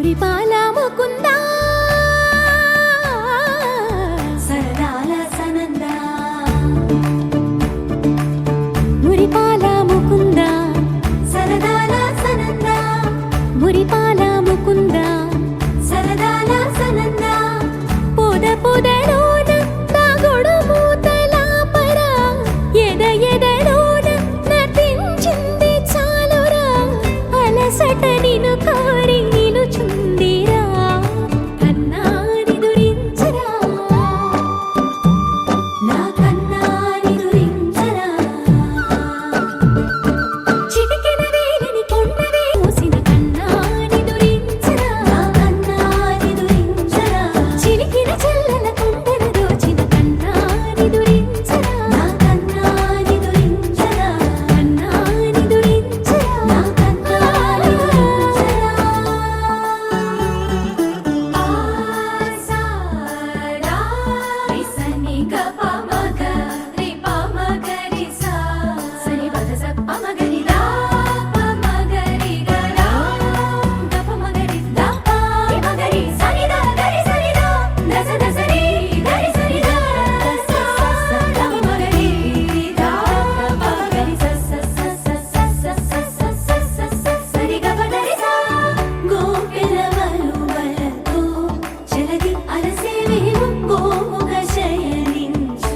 మురిపాల ముకుందా సరదాల సనందా మురిపాల ముకుందా సరదాల సనందా మురిపాల ముకుందా సరదాల సనందా పొద పొదలోన తాగుడు మూతల పర ఎద ఎదలోన నటించింది చాలురా అలసట నిన్ను కోరి నిలుచుందిరా కన్నాని దురించరా నా కన్నాని దురించరా చిటికెన వేలిని కొండవే మూసిన కన్నాని దురించరా నా కన్నాని దురించరా చిలికిన చెల్లెల కొండను దోచిన కన్నాని దురించరా నా కన్నాని దురించరా కన్నాని దురించరా నా కన్నాని దురించరా ఆసారా రిసని గప మగ రిప మగరి సా సని పద సప్ప మగరి దా ప మగరి గరా గప మగరి దా ప మగరి సని దా గరి సని దా దస దసరి గరి సని దా దస స ద మగరి దా ప మగరి స స స స స స స స సరి గప దరి సా గోపిలవలు వలతో జలది అరసేవేవు గోముఖ శయనించు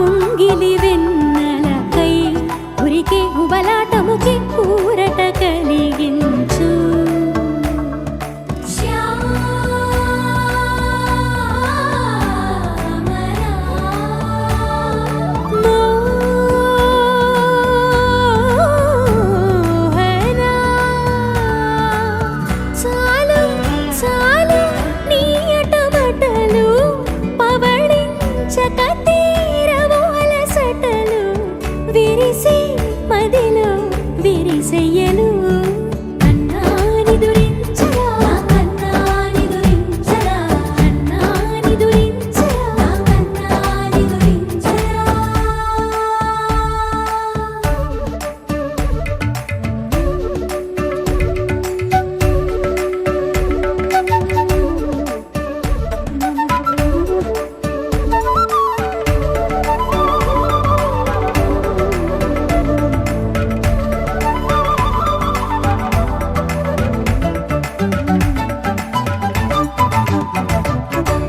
ఉంగిలి వెన్నెలకై ఉరికే ఉబలాటముకి ఊరట కలిగించు మోహనా చాలు చాలు నీ అటమటలు పవళించక తీరవు అలసటలు విరిసే మదిలో విరిసెయ్యలు కన్నాని దురించరా కన్నాని దురించరా కన్నాని దురించరా కన్నాని దురించరా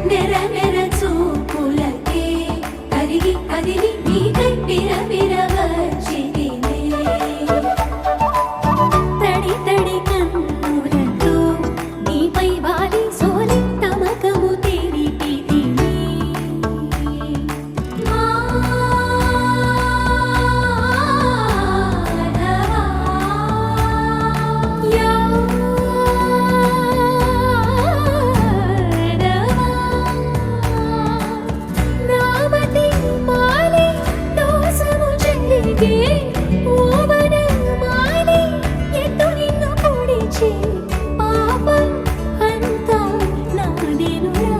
నెర నెర చూపులకే కరిగి కదిలి నీకై పిరపిర వచ్చితినే తడి తడి కన్నులతో నీపై వాలి సోలి తమకము తెరిపితినే నామతి మాలి దోసము చెల్లిగే ఓవన మాలి ఎత్తు నిన్ను పొడిచి పాపం అంతా నాదేనురా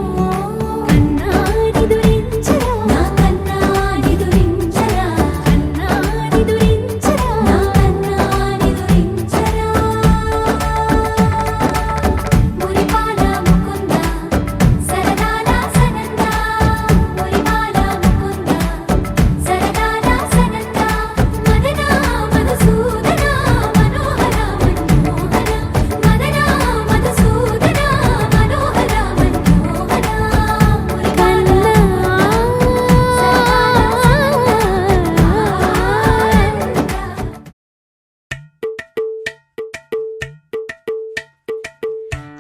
కన్నాని దురించరా నా కన్నాని దురించరా కన్నాని దురించరా నా కన్నాని దురించరా మురిపాల ముకుందా సరదాల సనందా మురిపాల ముకుందా సరదాల సనందా మదనా మధుసూదనా మనోహర మన్మోహన మదనా మధుసూదనా మనోహర మన్మోహన మురిపాల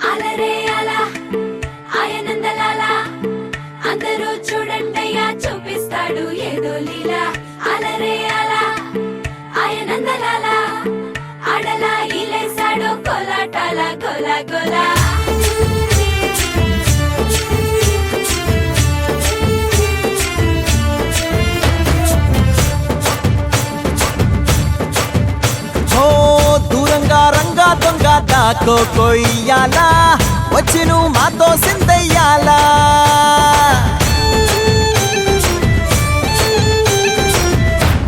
అలరే అలా ఆయనందలాల అందరూ చూడండయ్యా చూపిస్తాడు ఏదో లీలా అలరే అలా ఆయనందలాల అడలా ఇలేసాడు కోలాటాల గోలా గోలా ఓ దూరంగా రంగా దొంగ దాకో కొయ్యాలా వచ్చి నువ్వు మాతో సిందయ్యాలా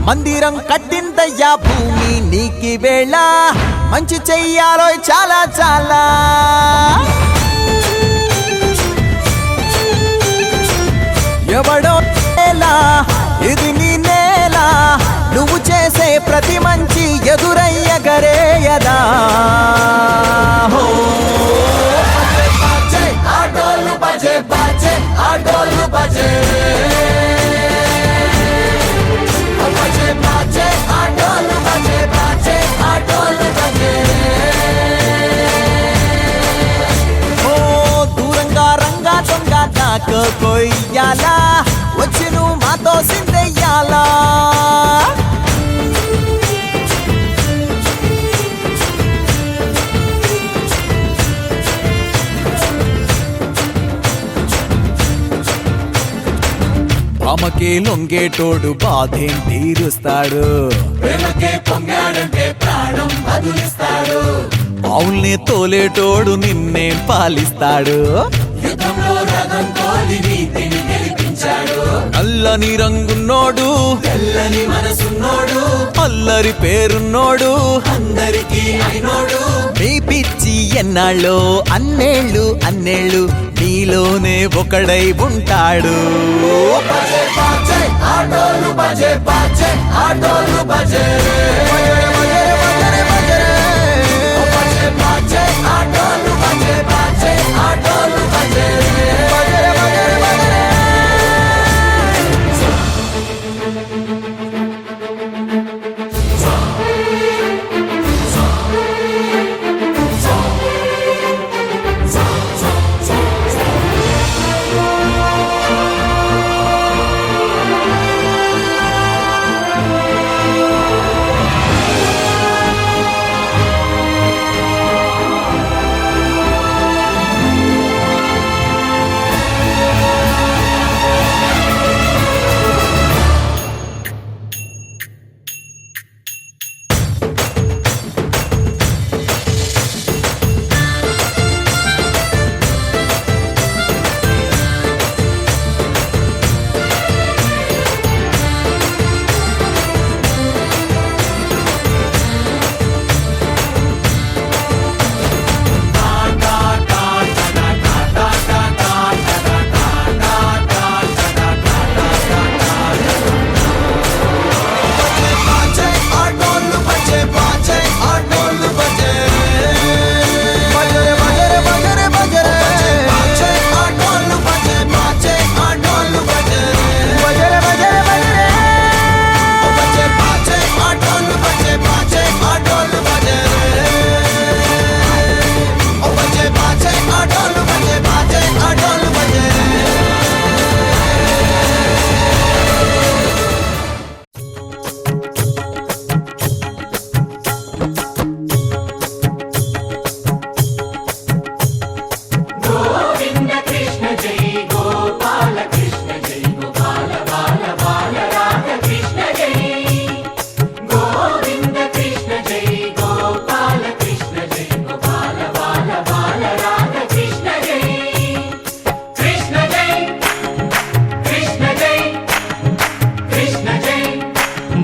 మందిరం కట్టిందయ్యా భూమి నీకి వేళ మంచి చెయ్యాలో చాలా చాలా ఎవడో నేలా ఇది నీ నేల నువ్వు చేసే ప్రతి మంచి ఎదురయ్యగరేయదా హో బజే ఆటోలు బజే బజే ఆటోలు బజే బజే బజే ఆటోలు బజే బజే ఆటోలు బజే ఓ దూరంగా రంగా దొంగ దాకా కొయ్యాలా వచ్చి నువ్వు మాతో సిందెయ్యాలా ఆమెకే లొంగేటోడు బాధేం తీరుస్తాడు ప్రేమకే పొంగాడంటే ప్రాణం బదులిస్తాడు ఆవుల్ని తోలేటోడు నిన్నేం పాలిస్తాడు యుద్ధంలో రథం తోలి నీతిని గెలిపించాడు నల్లని రంగున్నోడు తెల్లని మనసున్నోడు అల్లరి పేరున్నోడు అందరికీ అయినోడు మీ పిచ్చి ఎన్నాళ్ళో అన్నేళ్ళు అన్నేళ్ళు నీలోనే ఒకడై ఉంటాడు బజే బజే ఆటోలు బజే బజే ఆటోలు బజే బజే ఆటోలు బజే బజే ఆటోలు బజే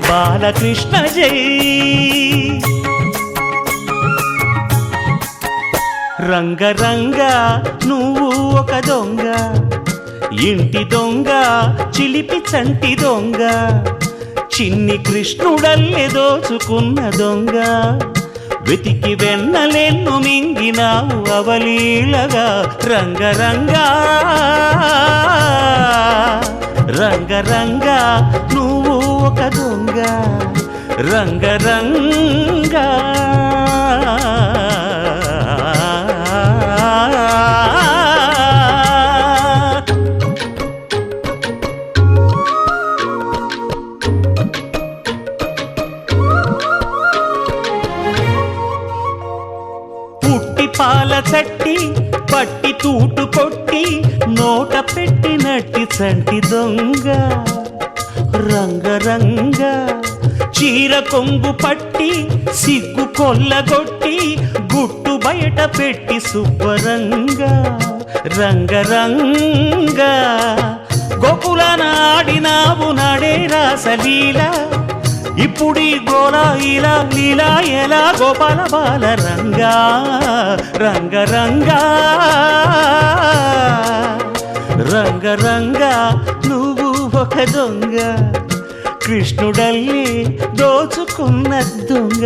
బాలకృష్ణ జై రంగరంగ నువ్వు ఒక దొంగ ఇంటి దొంగ చిలిపి చంటి దొంగ చిన్ని కృష్ణుడల్లె దోచుకున్న దొంగ వెతికి వెన్నలెన్ను మింగినావు అవలీలగా రంగరంగా రంగరంగా నువ్వు ఒక దొంగ రంగరంగా పుట్టి పాల చట్టి పట్టి తూటు కొట్టి నోట పెట్టినట్టి చంటి దొంగ రంగరంగ చీర కొంగు పట్టి సిగ్గు కొల్లగొట్టి గుట్టు బయట పెట్టి శుభ్రంగా రంగరంగ గోకుల నాడినావు నాడే రాసలీల ఇప్పుడీ గోలా ఇలా లీలా ఎలా గోపాల బాల రంగా రంగ రంగా రంగ రంగా నువ్వు ఒక దొంగ కృష్ణుడల్లి దోచుకున్న దొంగ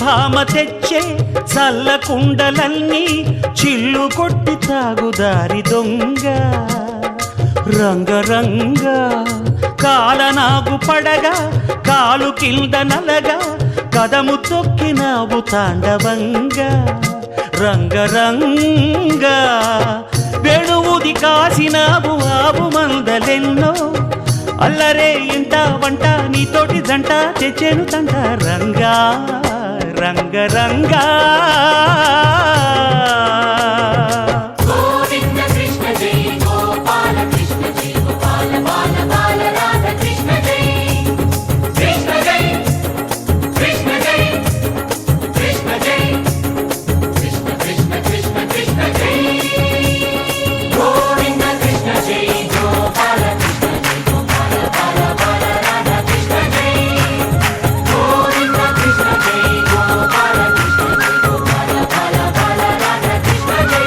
భామ తెచ్చే చల్ల కుండలన్నీ చిల్లు కొట్టి తాగుదారి దొంగ రంగరంగ కాలనాగు పడగా కాలు కింద నలగా కదము తొక్కినావు తాండవంగా రంగరంగ వేణువుది కాసినావు ఆవు మందలెన్నో అల్లరే ఇంట వంట నీతోటి జంట తెచ్చేను తంట రంగా రంగ రంగా గోవింద కృష్ణ జై గోపాల కృష్ణ జై గోపాల బాల బాల రాధ కృష్ణ జై కృష్ణ జై కృష్ణ జై కృష్ణ జై కృష్ణ కృష్ణ కృష్ణ కృష్ణ జై గోవింద కృష్ణ జై గోపాల కృష్ణ జై గోపాల బాల బాల రాధ కృష్ణ జై గోవింద కృష్ణ జై గోపాల కృష్ణ జై గోపాల బాల బాల రాధ కృష్ణ జై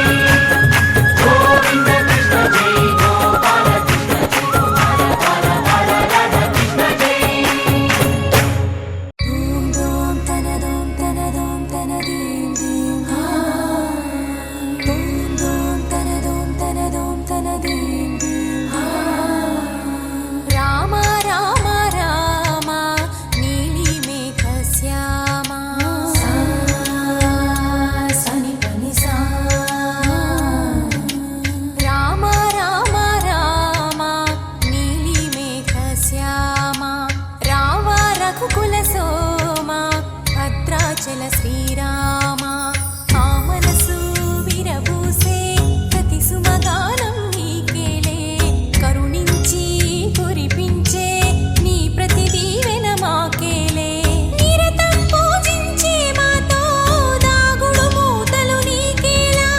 గోవింద కృష్ణ జై గోపాల కృష్ణ జై గోపాల బాల బాల రాధ కృష్ణ జై దూం దూం తన దీం దీం దూం దూం తన దీం దీం రామ రామ రామ నీలి మేఘ శ్యామ సని పని సా రామ రామ రామ నీలి మేఘ శ్యామ రావ రఘుకుల సోమ భద్రాచల శ్రీరామ ఆ మనసు విరబూసే ప్రతి సుమగానం నీకేలే కరుణించి కురిపించే నీ ప్రతి దీవెన మాకేలే నిరతం పూజించే మాతో దాగుడు మూతలు నీకేలా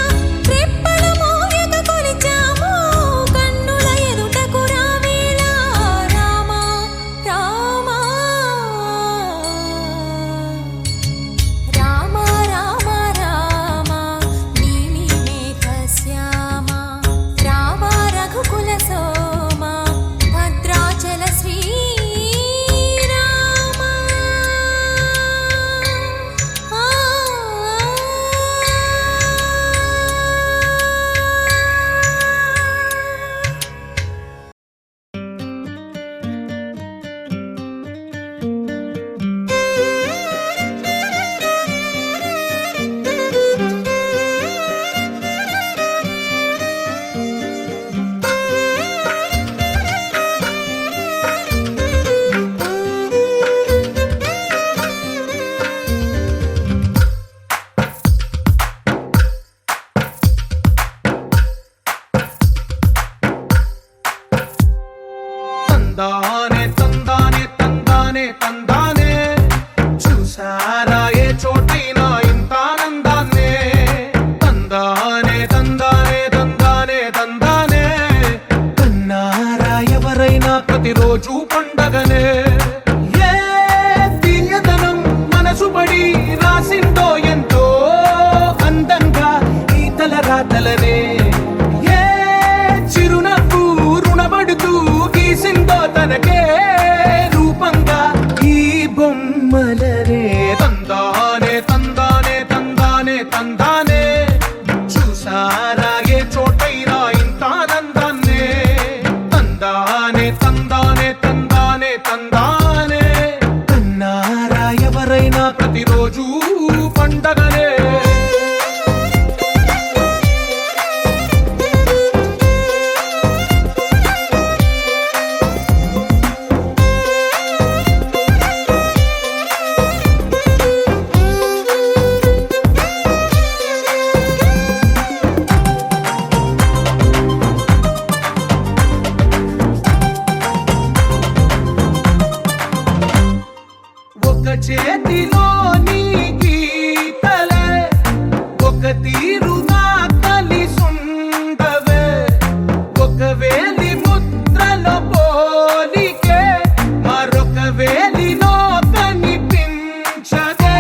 రెప్పలు మోయక కొలిచాము కన్నుల ఎదుటకు రావేలా రామ రామ రామ రామ రామ నీలి మేఘ శ్యామ రావ రఘుకుల సోమ భద్రాచల శ్రీరామ తందానే తందానే తందానే తందానే చూసారా ఏ చోటైనా ఇంత ఆనందాన్నే తందానే తందానే తందానే తందానే కన్నారా ఎవరైనా ప్రతిరోజు పండగనే ఏ తీయదనం మనసు పడి రాసిందో ఎంతో అందంగా ఈ తలరాతలనే ఏ చిరునవ్వు రుణపడుతూ గీసిందో తనకే రూపంగా ఈ బొమ్మలనే తందానే తందానే తందానే తందానే చూసారా ఏ చోటైనా ఇంత ఆనందాన్నే తందానే తందానే తందానే తందానే చేతిలోని గీతలే ఒక తీరుగా కలిసుండవే ఒక వేలి ముద్రల పోలికే మరొక వేలిలో కనిపించదే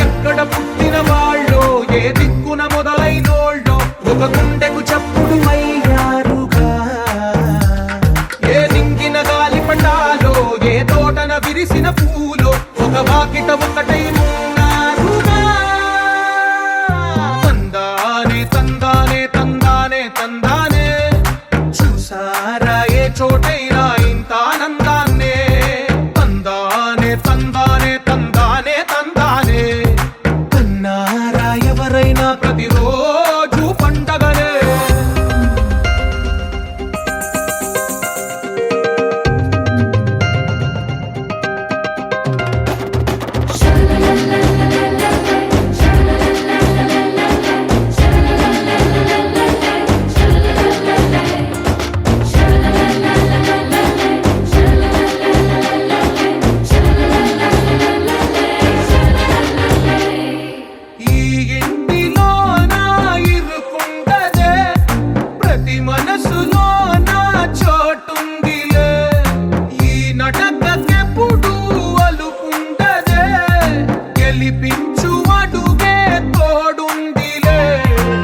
ఎక్కడ పుట్టిన వాళ్ళో ఏ దిక్కున మొదలైనోళ్ళో ఒక గుండెకు చప్పుడు అయ్యారుగా ఏ నింగిన గాలి పటాలో ఏ తోటన విరిసిన పూలో ఒక వాకిట ఒకటై ఉన్నారుగా తందానే తందానే తందానే తందానే చూసారా ఏ చోటైనా ఇంత ఆనందాన్నే తందానే తందానే తందానే తందానే కన్నారా ఎవరైనా ప్రతిరోజు పండగనే ఈ ఇంటిలో నా ఇరుకుండదే ప్రతి మనసులో నా చోటుందిలే ఈ నటకెప్పుడు అలుకుండదే గెలిపించు అడుగే తోడుందిలే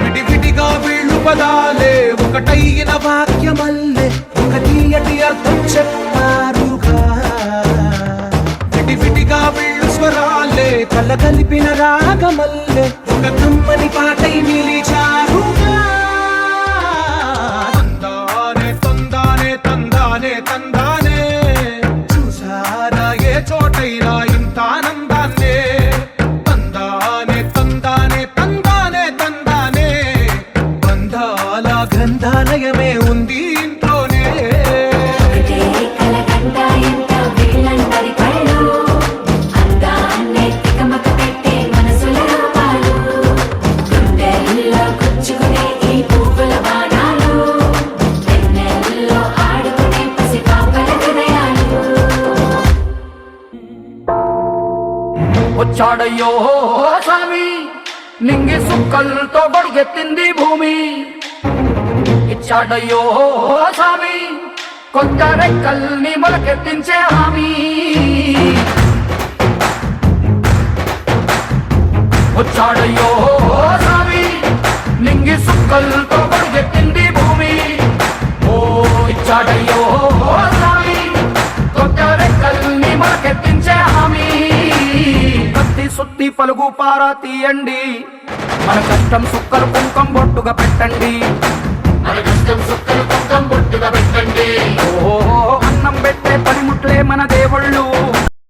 విడివిడిగా వీళ్ళు పదాలే ఒకటైన వాక్యమల్లే ఒక తీయటి అర్థం చెప్పారుగా విడివిడిగా వీళ్ళు స్వరాలే కల కలిపిన రాగమల్లే ఒక కమ్మని పాటై నిలిచారుగా తందానే తందానే తందానే తందానే చూసారా ఏ చోటైనా ఇంత ఆనందాన్నే తందానే తందానే తందానే తందానే బంధాల గంధాలయమే ఉంది ఇంట్లోనే ఒకటే కలకంట ఎంత వీళ్ళందరి కళ్ళు అందాన్నే తికమక పెట్టే మనసుల రూపాలు గుండెల్లో గుచ్చుకునే ఈ పువ్వుల బాణాలు వెన్నెల్లో ఆడుకునే పసిపాపల హృదయాలు వచ్చాడయ్యో స్వామి నింగి సుక్కలతో బడిగెత్తింది భూమి ఇచ్చాడయ్యో స్వామి కొత్త రెక్కల్ని మొలకెత్తించే హామీ వచ్చాడయ్యో స్వామి నింగి సుక్కలతో బడిగెత్తింది భూమి ఓ ఇచ్చాడయ్యో స్వామి కొత్త రెక్కల్ని మొలకెత్తించే హామీ కత్తి సుత్తి పలుగు పారా తీయండి మన కష్టం సుక్కలు కుంకం బొట్టుగా పెట్టండి మన కష్టం సుక్కలు కుంకం బొట్టుగా పెట్టండి ఓ అన్నం పెట్టే పనిముట్లే మన దేవుళ్ళు